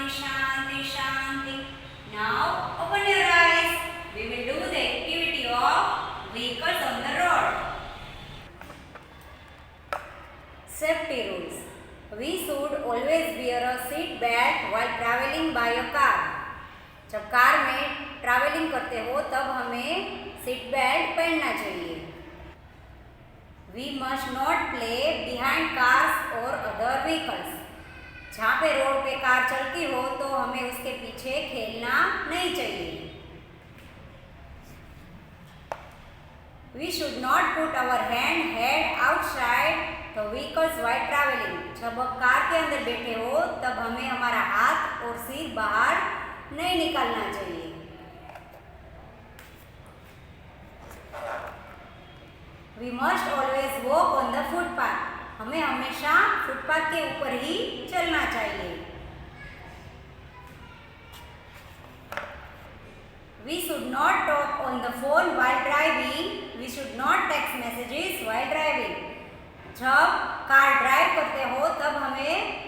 Shanti, Shanti, Shanti. Now open your eyes. We will do the activity of vehicles on the road. Safety rules. We should always wear a seat belt while traveling by a car. जब car में travelling करते हो तब हमें seat belt पहनना चाहिए. We must not play behind cars or other vehicles. जहाँ पे रोड पे कार चलती हो तो हमें उसके पीछे खेलना नहीं चाहिए. We should not put our head outside the vehicles while traveling. जब आप कार के अंदर बैठे हो तब हमें हमारा हाथ और सिर बाहर नहीं निकालना चाहिए. We must always walk on the footpath. हमें हमेशा फुटपाथ के ऊपर ही चलना चाहिए. We should not talk on the phone while driving. We should not text messages while driving. जब कार ड्राइव करते हो तब हमें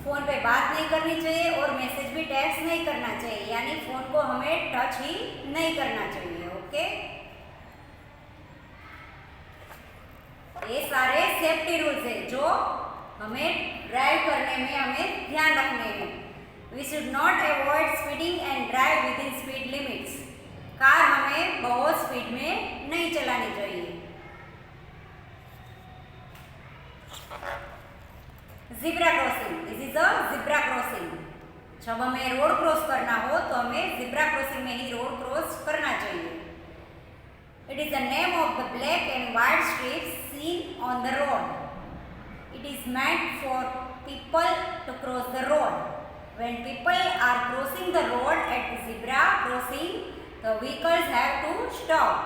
फ़ोन पे बात नहीं करनी चाहिए और मैसेज भी टेक्स्ट नहीं करना चाहिए, यानी फ़ोन को हमें टच ही नहीं करना चाहिए. ओके, ये सारे सेफ्टी रूल्स है जो हमें ड्राइव करने में हमें ध्यान रखने हैं. We should not avoid speeding and drive within speed limits. Car हमें बहुत स्पीड में नहीं चलानी चाहिए. Zebra crossing. This is a zebra crossing. जब हमें रोड क्रॉस करना हो तो हमें ज़िब्रा क्रॉसिंग में ही रोड क्रॉस करना चाहिए. It is the name of the black and white strips seen on the road. It is meant for people to cross the road. When people are crossing the road at the zebra crossing, the vehicles have to stop.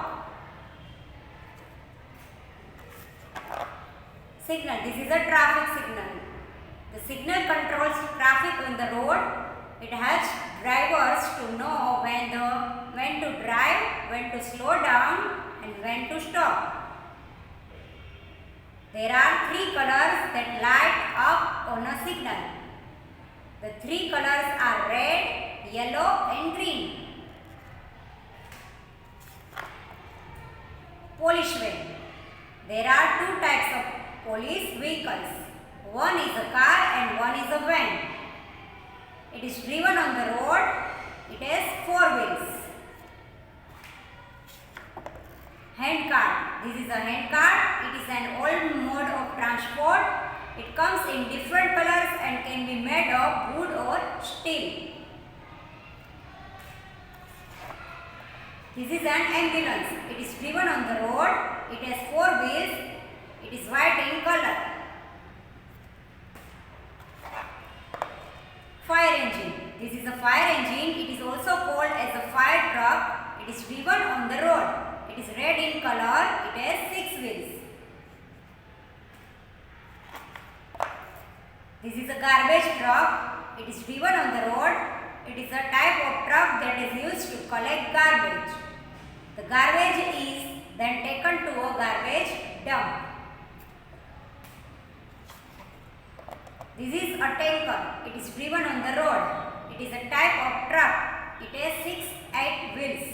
Signal. This is a traffic signal. The signal controls traffic on the road. It helps drivers to know when to drive, when to slow down, and when to stop. There are three colors that light up on a signal. The three colors are red, yellow, and green. Police van. There are two types of police vehicles. One is a car and one is a van. It is driven on the road. It has four wheels. Hand cart. This is a hand cart. It is an old mode of transport. It comes in different colors and can be made of wood or steel. This is an ambulance. It is driven on the road. It has four wheels. It is white in color. Fire engine. This is a fire engine. It is also called as a fire truck. It is driven on the road. It is red in color. It has 6 wheels. This is a garbage truck. It is driven on the road. It is a type of truck that is used to collect garbage. The garbage is then taken to a garbage dump. This is a tanker. It is driven on the road. It is a type of truck. It has 8 wheels.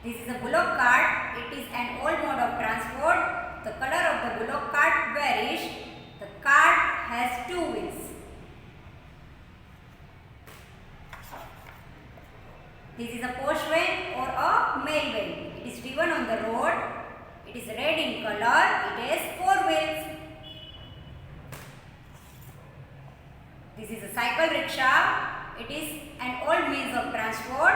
This is a bullock cart. It is an old mode of transport. The color of the bullock cart varies. The cart has 2 wheels. This is a post van or a mail van. It is driven on the road. It is red in color. It has 4 wheels. This is a cycle rickshaw. It is an old means of transport.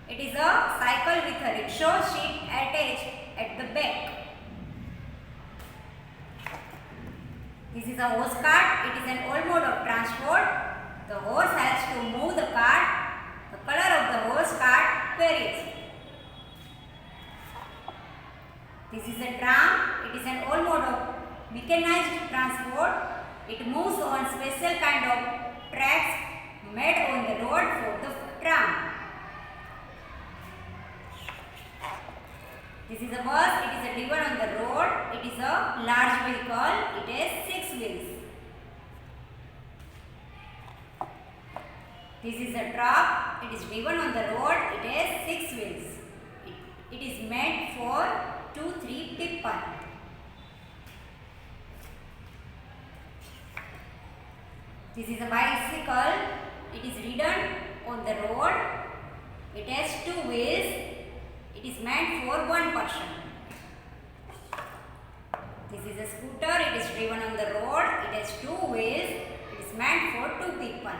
It is a cycle with a rickshaw seat attached at the back. This is a horse cart. It is an old mode of transport. The horse has to move the cart. The color of the horse cart varies. This is a tram. It is an old mode of mechanized transport. It moves on special kind of tracks made on the road for the tram. This is a bus. It is driven on the road. It is a large vehicle. It has 6 wheels. This is a truck. It is driven on the road. It has 6 wheels. It is meant for 2-3 people. This is a bicycle. It is ridden on the road. It has 2 wheels. It is meant for 1 person. This is a scooter. It is driven on the road. It has 2 wheels. It is meant for 2 people.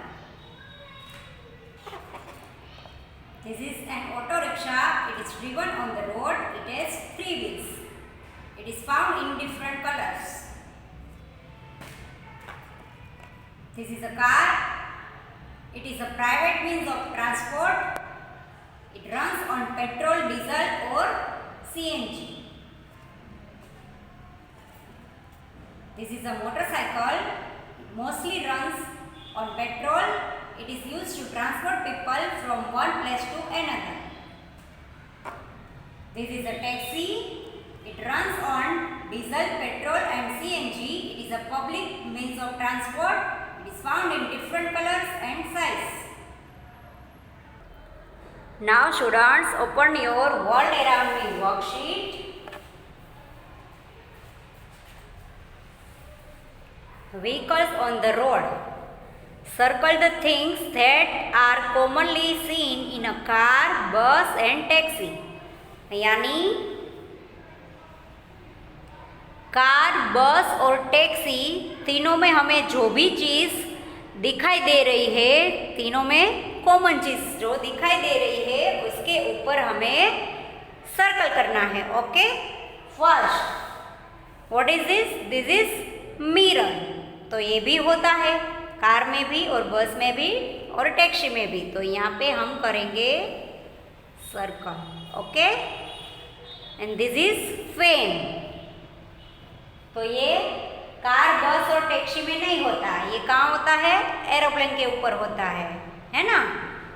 This is an auto rickshaw. It is driven on the road. It has 3 wheels. It is found in different colors. This is a car. It is a private means of transport. It runs on petrol, diesel or CNG. This is a motorcycle. It mostly runs on petrol. It is used to transport people from one place to another. This is a taxi. It runs on diesel, petrol and CNG. It is a public means of transport. It is found in different colors and size. Now students, open your world around me worksheet. Vehicles on the road. Circle the things that are commonly seen in a car, bus and taxi. यानी car, बस और taxi तीनों में हमें जो भी चीज़ दिखाई दे रही है, तीनों में कॉमन चीज़ जो दिखाई दे रही है उसके ऊपर हमें सर्कल करना है. Okay, first what is this? This is mirror. तो ये भी होता है कार में भी और बस में भी और टैक्सी में भी. तो यहाँ पे हम करेंगे circle. Okay, and this is fan. तो ये कार, बस और टैक्सी में नहीं होता, ये कहाँ होता है? एरोप्लेन के ऊपर होता है ना.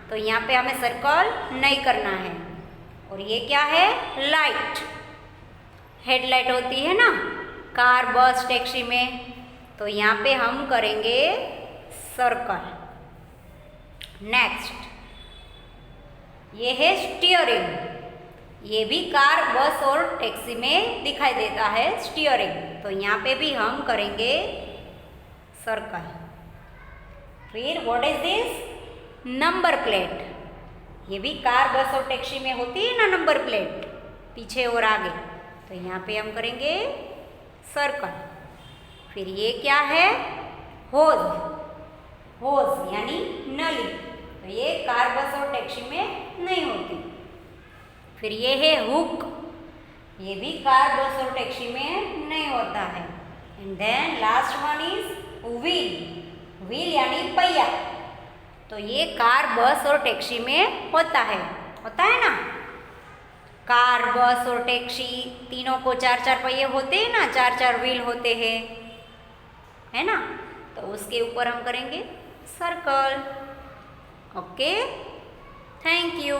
तो यहाँ पे हमें सर्कल नहीं करना है. और ये क्या है? लाइट, हेडलाइट होती है ना कार, बस, टैक्सी में. तो यहाँ पे हम करेंगे सर्कल. नेक्स्ट ये है स्टीयरिंग. ये भी कार, बस और टैक्सी में दिखाई देता है स्टीयरिंग. तो यहाँ पे भी हम करेंगे सर्कल. फिर what is this? Number plate. ये भी कार, बस और टैक्सी में होती है ना नंबर प्लेट, पीछे और आगे. तो यहाँ पे हम करेंगे सर्कल. फिर ये क्या है? होज. होज यानी नली. तो ये कार, बस और टैक्सी में नहीं होती. फिर ये है हुक. ये भी कार, बस और टैक्सी में नहीं होता है. And then last one is wheel. Wheel यानी पहिया. तो ये कार, बस और टैक्सी में होता है ना. कार, बस और टैक्सी तीनों को 4-4 पहिए होते हैं ना, 4-4 व्हील होते हैं, है ना. तो उसके ऊपर हम करेंगे सर्कल. Okay, thank you.